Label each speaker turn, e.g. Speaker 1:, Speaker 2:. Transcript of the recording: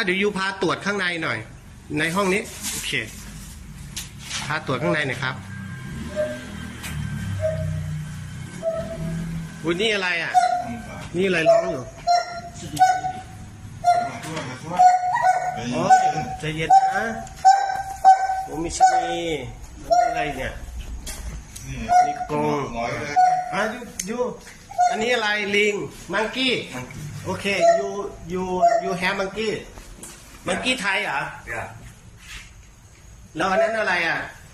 Speaker 1: เดี๋ยวยูพาตรวจข้างในหน่อย ในห้องนี้โอเคพาตรวจข้างในหน่อยครับอุ้ยนี่อะไรอ่ะนี่อะไรร้องอยู่อ๋อใจเย็นนะโอ้มีชนีนี่อะไรเนี่ยนี่กรงยูอันนี้อะไรลิงมังกี้โอเคยูแฮมมังกี้ไทยเหรอแล้วอันนั้นอะไรอ่ะ